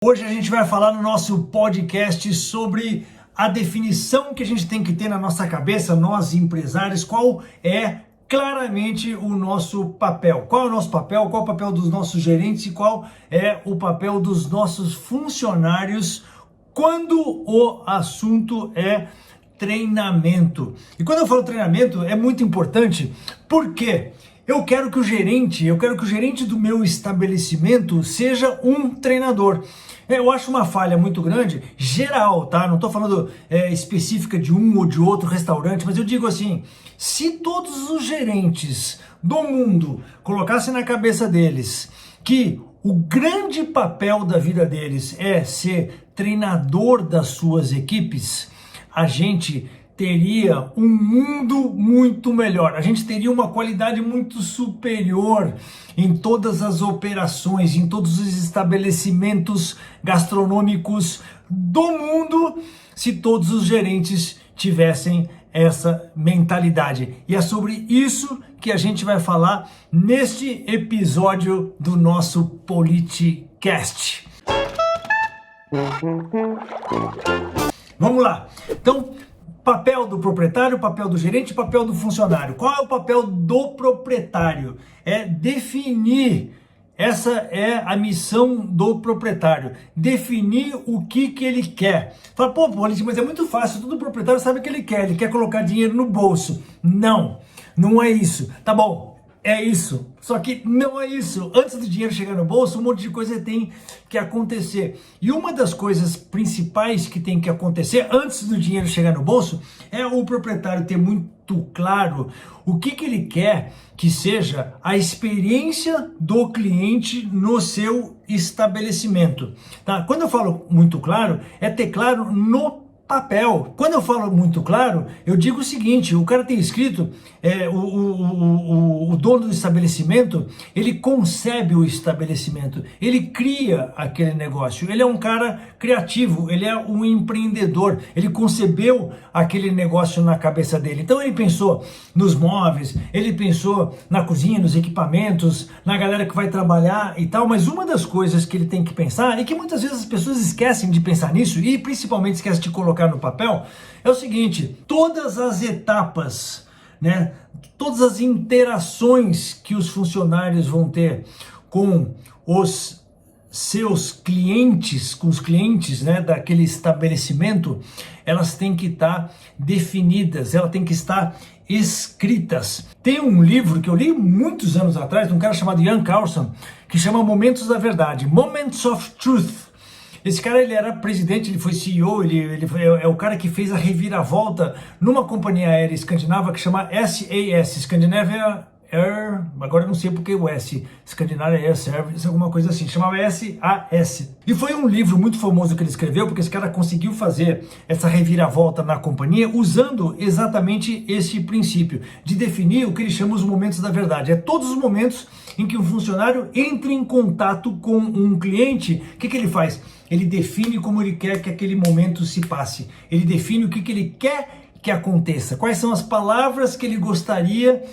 Hoje a gente vai falar no nosso podcast sobre a definição que a gente tem que ter na nossa cabeça, nós empresários, qual é claramente o nosso papel. Qual é o nosso papel, qual é o papel dos nossos gerentes e qual é o papel dos nossos funcionários quando o assunto é treinamento. E quando eu falo treinamento é muito importante porque eu quero que o gerente do meu estabelecimento seja um treinador. Eu acho uma falha muito grande, geral, tá? Não estou falando específica de um ou de outro restaurante, mas eu digo assim, se todos os gerentes do mundo colocassem na cabeça deles que o grande papel da vida deles é ser treinador das suas equipes, a gente teria um mundo muito melhor, a gente teria uma qualidade muito superior em todas as operações, em todos os estabelecimentos gastronômicos do mundo, se todos os gerentes tivessem essa mentalidade. E é sobre isso que a gente vai falar neste episódio do nosso Politicast. Vamos lá. Então, papel do proprietário, papel do gerente, papel do funcionário. Qual é o papel do proprietário? É definir, essa é a missão do proprietário, definir o que ele quer. Fala, pô, mas é muito fácil, todo proprietário sabe o que ele quer colocar dinheiro no bolso. Não é isso. Tá bom, é isso, só que não é isso. Antes do dinheiro chegar no bolso, um monte de coisa tem que acontecer. E uma das coisas principais que tem que acontecer antes do dinheiro chegar no bolso é o proprietário ter muito claro o que ele quer que seja a experiência do cliente no seu estabelecimento. Tá? Quando eu falo muito claro, é ter claro no papel. Quando eu falo muito claro, eu digo o seguinte, o cara tem escrito, o dono do estabelecimento, ele concebe o estabelecimento, ele cria aquele negócio, ele é um cara criativo, ele é um empreendedor, ele concebeu aquele negócio na cabeça dele. Então ele pensou nos móveis, ele pensou na cozinha, nos equipamentos, na galera que vai trabalhar e tal, mas uma das coisas que ele tem que pensar, e que muitas vezes as pessoas esquecem de pensar nisso, e principalmente esquecem de colocar no papel, é o seguinte, todas as etapas, né, todas as interações que os funcionários vão ter com os seus clientes, com os clientes, né, daquele estabelecimento, elas têm que estar definidas, elas têm que estar escritas. Tem um livro que eu li muitos anos atrás, de um cara chamado Ian Carlson, que chama Momentos da Verdade, Moments of Truth. Esse cara, ele era presidente, ele foi CEO, ele é o cara que fez a reviravolta numa companhia aérea escandinava que chama SAS, Scandinavia Air, agora eu não sei porque o S, Scandinavia Air Service, alguma coisa assim, chamava SAS. E foi um livro muito famoso que ele escreveu, porque esse cara conseguiu fazer essa reviravolta na companhia usando exatamente esse princípio, de definir o que ele chama os momentos da verdade. É todos os momentos em que um funcionário entra em contato com um cliente, o que ele faz? Ele define como ele quer que aquele momento se passe, ele define o que ele quer que aconteça, quais são as palavras que ele gostaria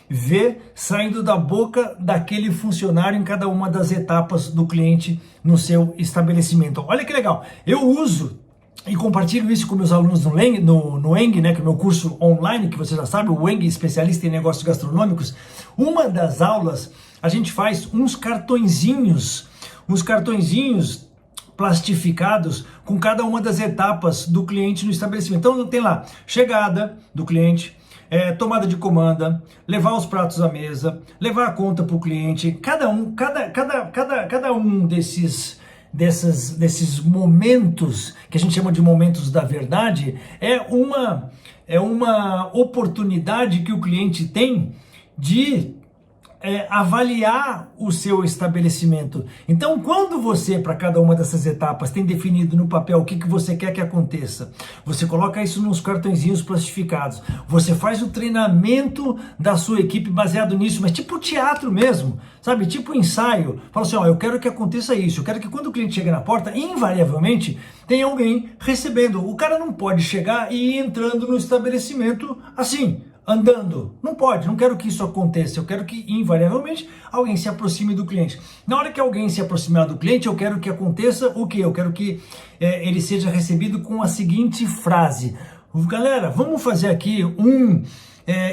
ver saindo da boca daquele funcionário em cada uma das etapas do cliente no seu estabelecimento. Olha que legal, eu uso e compartilho isso com meus alunos no ENG, né, que é o meu curso online, que você já sabe, o ENG, especialista em negócios gastronômicos. Uma das aulas, a gente faz uns cartõezinhos plastificados com cada uma das etapas do cliente no estabelecimento. Então tem lá, chegada do cliente, tomada de comanda, levar os pratos à mesa, levar a conta para o cliente, cada um desses momentos, que a gente chama de momentos da verdade, é uma oportunidade que o cliente tem de avaliar o seu estabelecimento. Então, quando você, para cada uma dessas etapas, tem definido no papel o que você quer que aconteça, você coloca isso nos cartõezinhos plastificados, você faz o treinamento da sua equipe baseado nisso, mas tipo teatro mesmo, sabe? Tipo ensaio. Fala assim, eu quero que aconteça isso, eu quero que quando o cliente chega na porta, invariavelmente, tem alguém recebendo. O cara não pode chegar e ir entrando no estabelecimento assim. andando. Não pode, não quero que isso aconteça. Eu quero que, invariavelmente, alguém se aproxime do cliente. Na hora que alguém se aproximar do cliente, eu quero que aconteça o quê? Eu quero que ele seja recebido com a seguinte frase. Galera, vamos fazer aqui um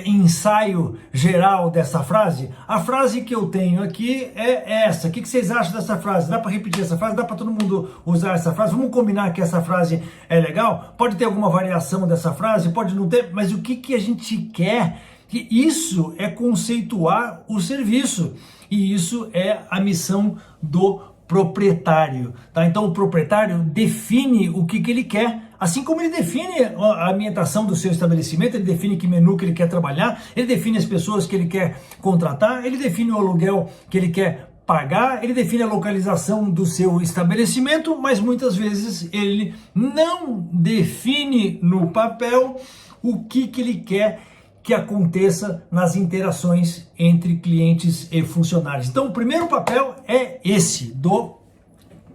ensaio geral dessa frase? A frase que eu tenho aqui é essa. O que vocês acham dessa frase? Dá para repetir essa frase? Dá para todo mundo usar essa frase? Vamos combinar que essa frase é legal? Pode ter alguma variação dessa frase? Pode não ter, mas o que a gente quer? Que isso é conceituar o serviço, e isso é a missão do proprietário, tá? Então o proprietário define o que ele quer, assim como ele define a ambientação do seu estabelecimento, ele define que menu que ele quer trabalhar, ele define as pessoas que ele quer contratar, ele define o aluguel que ele quer pagar, ele define a localização do seu estabelecimento, mas muitas vezes ele não define no papel o que ele quer que aconteça nas interações entre clientes e funcionários. Então, o primeiro papel é esse, do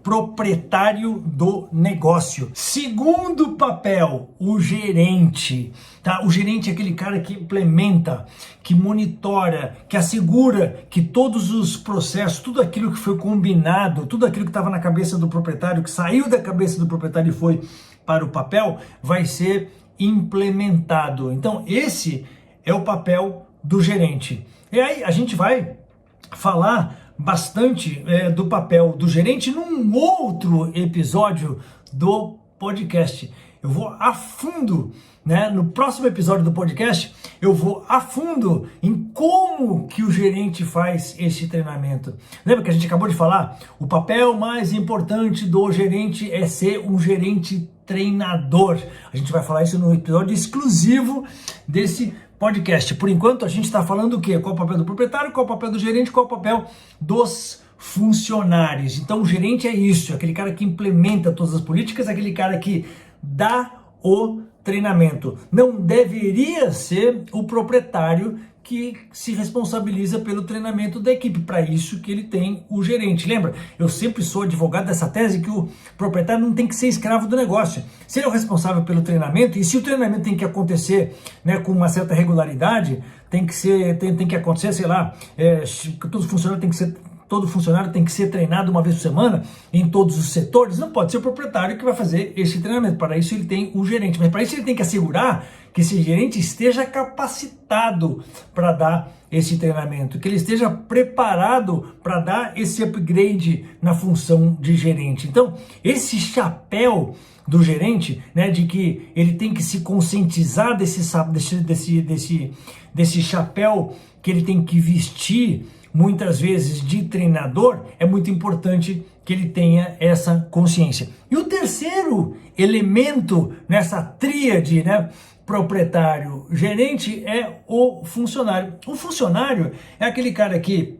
proprietário do negócio. Segundo papel, o gerente. Tá? O gerente é aquele cara que implementa, que monitora, que assegura que todos os processos, tudo aquilo que foi combinado, tudo aquilo que estava na cabeça do proprietário, que saiu da cabeça do proprietário e foi para o papel, vai ser implementado. Então, esse é o papel do gerente. E aí a gente vai falar bastante do papel do gerente num outro episódio do podcast. Eu vou a fundo, né? No próximo episódio do podcast, eu vou a fundo em como que o gerente faz esse treinamento. Lembra que a gente acabou de falar? O papel mais importante do gerente é ser um gerente treinador. A gente vai falar isso no episódio exclusivo desse podcast. Por enquanto, a gente está falando o quê? Qual é o papel do proprietário, qual é o papel do gerente, qual é o papel dos funcionários. Então, o gerente é isso, aquele cara que implementa todas as políticas, aquele cara que dá o treinamento. Não deveria ser o proprietário que se responsabiliza pelo treinamento da equipe. Para isso que ele tem o gerente. Lembra? Eu sempre sou advogado dessa tese que o proprietário não tem que ser escravo do negócio. Se ele é o responsável pelo treinamento, e se o treinamento tem que acontecer, né, com uma certa regularidade, tem que acontecer, sei lá, todo funcionário tem que ser treinado uma vez por semana em todos os setores, não pode ser o proprietário que vai fazer esse treinamento. Para isso ele tem o gerente, mas para isso ele tem que assegurar que esse gerente esteja capacitado para dar esse treinamento, que ele esteja preparado para dar esse upgrade na função de gerente. Então, esse chapéu do gerente, né, de que ele tem que se conscientizar desse chapéu que ele tem que vestir, muitas vezes de treinador, é muito importante que ele tenha essa consciência. E o terceiro elemento nessa tríade, né, proprietário, gerente, é o funcionário. O funcionário é aquele cara que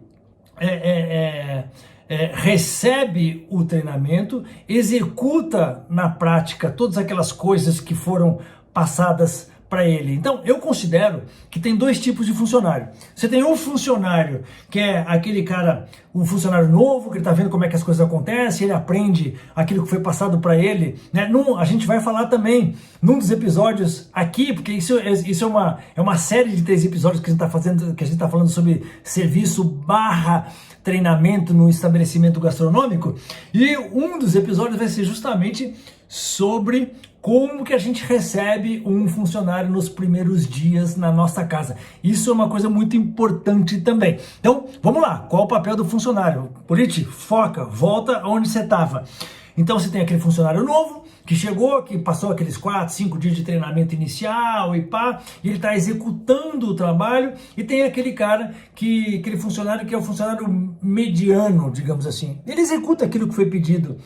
recebe o treinamento, executa na prática todas aquelas coisas que foram passadas para ele. Então, eu considero que tem dois tipos de funcionário. Você tem um funcionário que é aquele cara, um funcionário novo, que ele está vendo como é que as coisas acontecem, ele aprende aquilo que foi passado para ele, né? A gente vai falar também num dos episódios aqui, porque isso é uma série de 3 episódios que a gente está fazendo, que a gente está falando sobre serviço / treinamento no estabelecimento gastronômico, e um dos episódios vai ser justamente sobre como que a gente recebe um funcionário nos primeiros dias na nossa casa. Isso é uma coisa muito importante também. Então, vamos lá. Qual é o papel do funcionário? Politi, foca, volta aonde você estava. Então, você tem aquele funcionário novo que chegou, que passou aqueles 4, 5 dias de treinamento inicial e ele está executando o trabalho, e tem aquele cara, aquele funcionário que é o funcionário mediano, digamos assim. Ele executa aquilo que foi pedido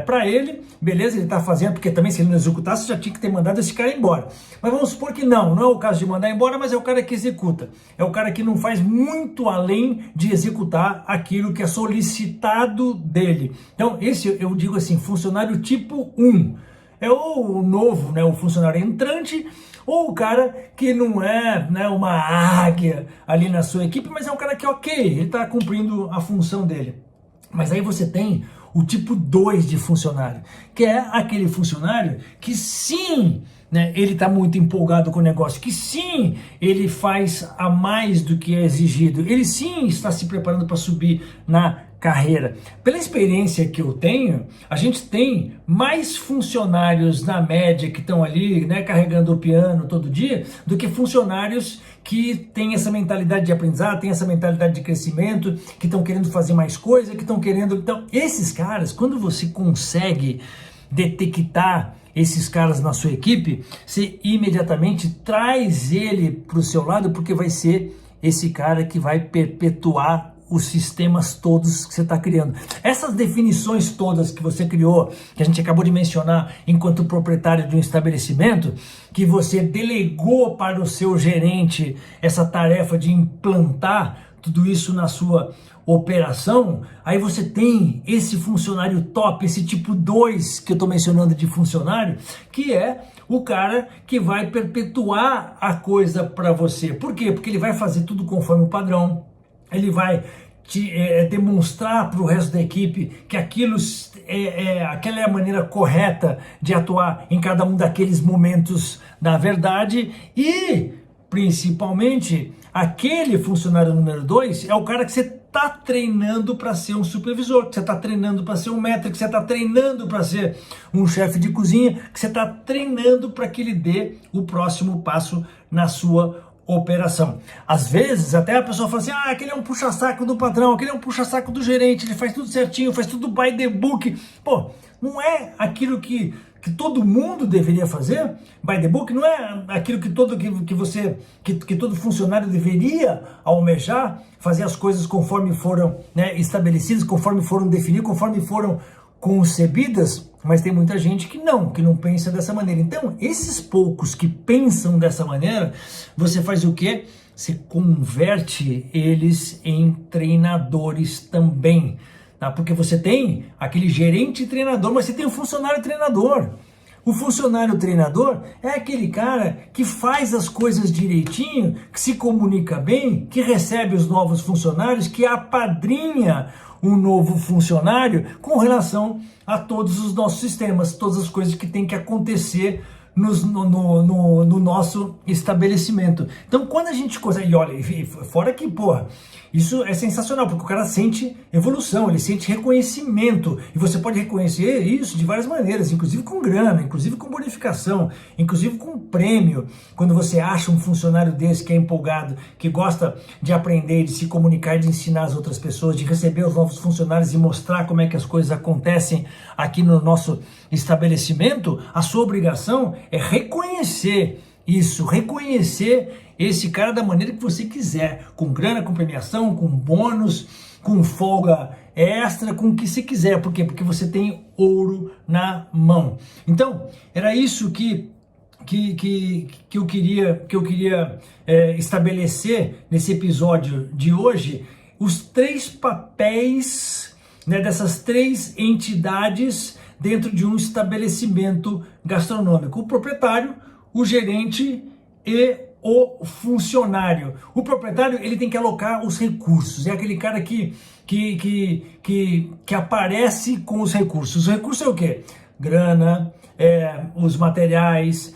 para ele, beleza, ele está fazendo, porque também se ele não executasse, já tinha que ter mandado esse cara embora. Mas vamos supor que não é o caso de mandar embora, mas é o cara que executa. É o cara que não faz muito além de executar aquilo que é solicitado dele. Então, esse eu digo assim, funcionário tipo 1. É o novo, né, o funcionário entrante, ou o cara que não é, né, uma águia ali na sua equipe, mas é um cara que, ok, ele está cumprindo a função dele. Mas aí você tem o tipo 2 de funcionário, que é aquele funcionário que sim, né, ele está muito empolgado com o negócio, que sim, ele faz a mais do que é exigido, ele sim está se preparando para subir na carreira. Pela experiência que eu tenho, a gente tem mais funcionários na média que estão ali, né, carregando o piano todo dia, do que funcionários que têm essa mentalidade de aprendizado, têm essa mentalidade de crescimento, que estão querendo fazer mais coisa, que estão querendo... Então, esses caras, quando você consegue detectar esses caras na sua equipe, você imediatamente traz ele para o seu lado, porque vai ser esse cara que vai perpetuar os sistemas todos que você está criando. Essas definições todas que você criou, que a gente acabou de mencionar enquanto proprietário de um estabelecimento, que você delegou para o seu gerente essa tarefa de implantar tudo isso na sua operação, aí você tem esse funcionário top, esse tipo 2 que eu estou mencionando de funcionário, que é o cara que vai perpetuar a coisa para você. Por quê? Porque ele vai fazer tudo conforme o padrão, ele vai demonstrar para o resto da equipe que aquela é a maneira correta de atuar em cada um daqueles momentos da verdade, e principalmente aquele funcionário número 2 é o cara que você está treinando para ser um supervisor, que você está treinando para ser um mestre, que você está treinando para ser um chefe de cozinha, que você está treinando para que ele dê o próximo passo na sua operação. Às vezes até a pessoa fala assim, aquele é um puxa-saco do patrão, aquele é um puxa-saco do gerente, ele faz tudo certinho, faz tudo by the book. Pô, não é aquilo que todo mundo deveria fazer? By the book não é aquilo que todo funcionário deveria almejar, fazer as coisas conforme foram, né, estabelecidas, conforme foram definidas, conforme foram concebidas, mas tem muita gente que não pensa dessa maneira. Então, esses poucos que pensam dessa maneira, você faz o quê? Você converte eles em treinadores também, tá? Porque você tem aquele gerente treinador, mas você tem o funcionário treinador. O funcionário treinador é aquele cara que faz as coisas direitinho, que se comunica bem, que recebe os novos funcionários, que apadrinha um novo funcionário com relação a todos os nossos sistemas, todas as coisas que tem que acontecer no nosso estabelecimento. Então, quando a gente consegue, e olha, fora que, porra, isso é sensacional, porque o cara sente evolução, ele sente reconhecimento, e você pode reconhecer isso de várias maneiras, inclusive com grana, inclusive com bonificação, inclusive com prêmio. Quando você acha um funcionário desse que é empolgado, que gosta de aprender, de se comunicar, de ensinar as outras pessoas, de receber os novos funcionários e mostrar como é que as coisas acontecem aqui no nosso estabelecimento, a sua obrigação é reconhecer isso, reconhecer esse cara da maneira que você quiser, com grana, com premiação, com bônus, com folga extra, com o que você quiser. Por quê? Porque você tem ouro na mão. Então, era isso que eu queria estabelecer nesse episódio de hoje, os 3 papéis, né, dessas 3 entidades dentro de um estabelecimento gastronômico: o proprietário, o gerente e o funcionário. O proprietário, ele tem que alocar os recursos, é aquele cara que aparece com os recursos. Os recursos é o quê? Grana, os materiais,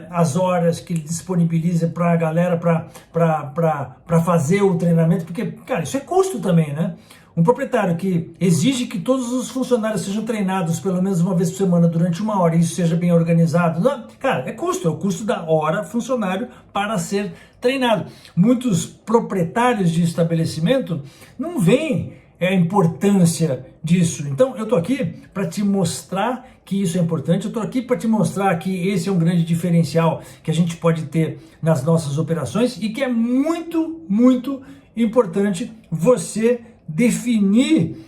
as horas que ele disponibiliza para a galera para fazer o treinamento, porque, cara, isso é custo também, né? Um proprietário que exige que todos os funcionários sejam treinados pelo menos uma vez por semana durante 1 hora e isso seja bem organizado, não, cara, é o custo da hora funcionário para ser treinado. Muitos proprietários de estabelecimento não veem a importância disso. Então eu tô aqui para te mostrar que isso é importante, eu tô aqui para te mostrar que esse é um grande diferencial que a gente pode ter nas nossas operações e que é muito, muito importante você definir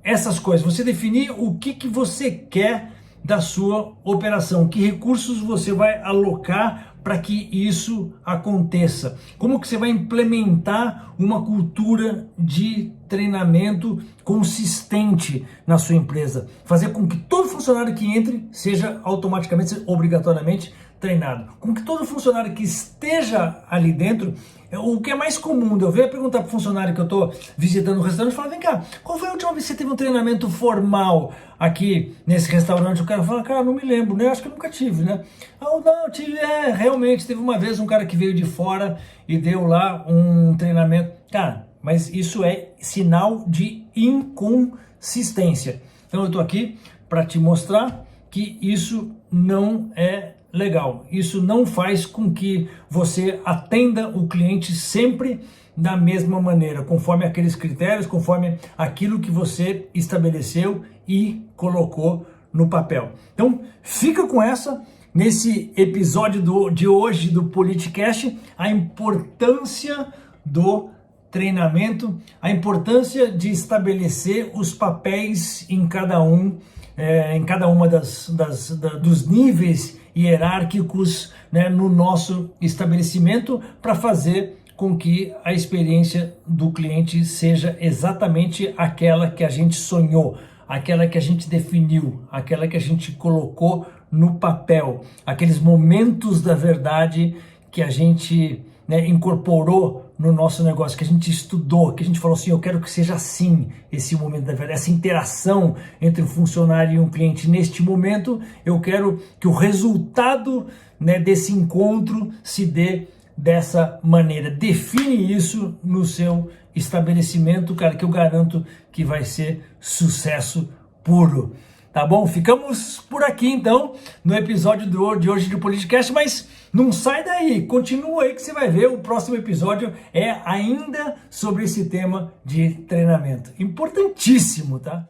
essas coisas, você definir o que você quer da sua operação, que recursos você vai alocar para que isso aconteça, como que você vai implementar uma cultura de treinamento consistente na sua empresa. Fazer com que todo funcionário que entre seja automaticamente, obrigatoriamente treinado. Com que todo funcionário que esteja ali dentro, o que é mais comum de eu ver é perguntar para o funcionário que eu estou visitando o restaurante e falar, vem cá, qual foi a última vez que você teve um treinamento formal aqui nesse restaurante? O cara fala, cara, não me lembro, né? Acho que eu nunca tive, né? Ah, não, tive, realmente, teve uma vez um cara que veio de fora e deu lá um treinamento. Cara, mas isso é sinal de inconsistência. Então eu estou aqui para te mostrar que isso não é legal. Isso não faz com que você atenda o cliente sempre da mesma maneira, conforme aqueles critérios, conforme aquilo que você estabeleceu e colocou no papel. Então, fica com essa, nesse episódio de hoje do Politicast, a importância do treinamento, a importância de estabelecer os papéis em cada uma dos níveis hierárquicos, né, no nosso estabelecimento, para fazer com que a experiência do cliente seja exatamente aquela que a gente sonhou, aquela que a gente definiu, aquela que a gente colocou no papel, aqueles momentos da verdade que a gente, né, incorporou no nosso negócio, que a gente estudou, que a gente falou assim, eu quero que seja assim esse momento da verdade, essa interação entre um funcionário e um cliente. Neste momento, eu quero que o resultado, né, desse encontro se dê dessa maneira. Define isso no seu estabelecimento, cara, que eu garanto que vai ser sucesso puro. Tá bom? Ficamos por aqui então no episódio de hoje do Politicast, mas não sai daí, continua aí que você vai ver, o próximo episódio é ainda sobre esse tema de treinamento. Importantíssimo, tá?